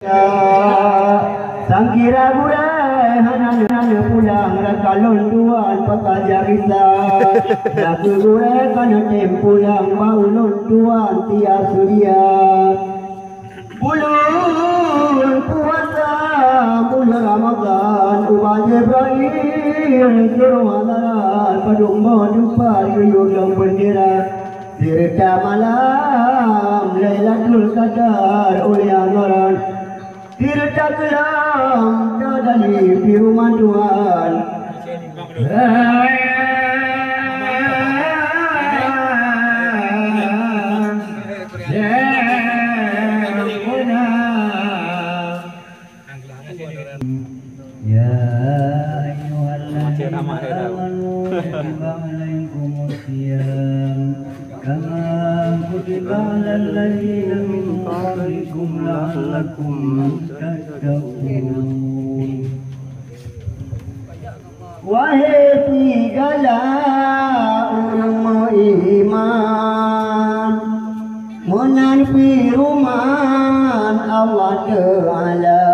Sang kira burai hana pulang rakalon tuan pakajar risa. Laku burai kana tempulang maulun tuan tia surya. Bulan puasa bulan Ramadan ubah Jibril Ramadan padung mau jumpa yuyung bendera. Serta malam Lailatul Qadar oleh anggaran. Tirta kelam kadali di rumah Tuhan. Ya ayyuhalladzina amanu kutiba alaikumus shiyam kama kutiba alal ladzina min qablikum la'allakum tattaqun. Wahai segala orang iman, menan firman Allah Ta'ala,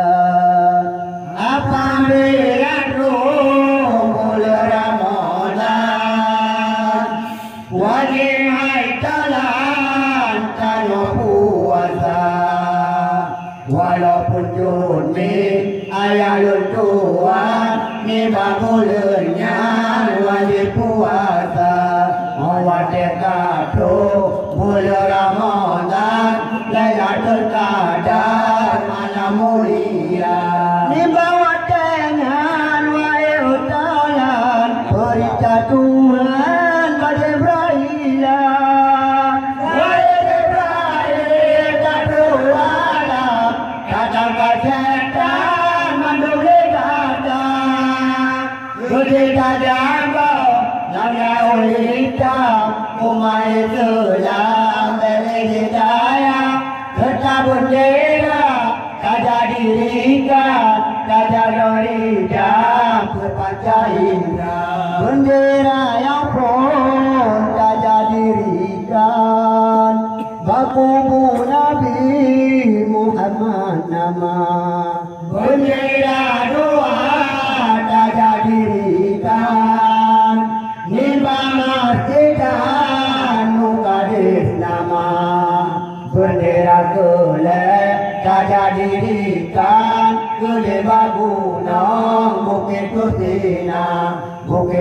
apabila bulan Ramadan wajib haitalan tanah puasa, walaupun juni ayalun tuan ni bangunnya wajib puasa. Awak dekatu bulan Ramadan Lailatul Qadar malam mulia. Ni bawa dengan wahai utalan berita Tuhan pada Jibril. Wahai Jibril katuala datang ke setan manduli dada. Gede dada bau nanya ulita umai selang beli hidayah tetap bendera kada dirikan kada lorida berpanca indra bendera yang pun kada dirikan bakumu Nabi Muhammad nama bendera doa kada dirikan nimbang masjidan mukadis nama bendera kele kada dirikan kele bagunong bukit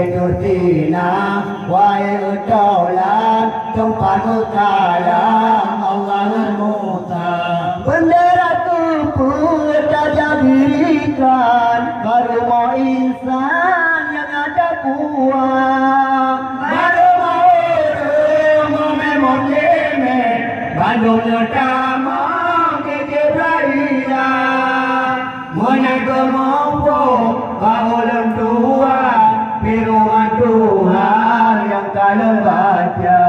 Tusina wahai utolan tempat mutala Allah muta bendera kumpul kada dirikan baru mau insan yang ada kuat baru mau memotime Bandung utama kekebrailah menaga mampu bangunan Tuhan firman Tuhan yang kala baca.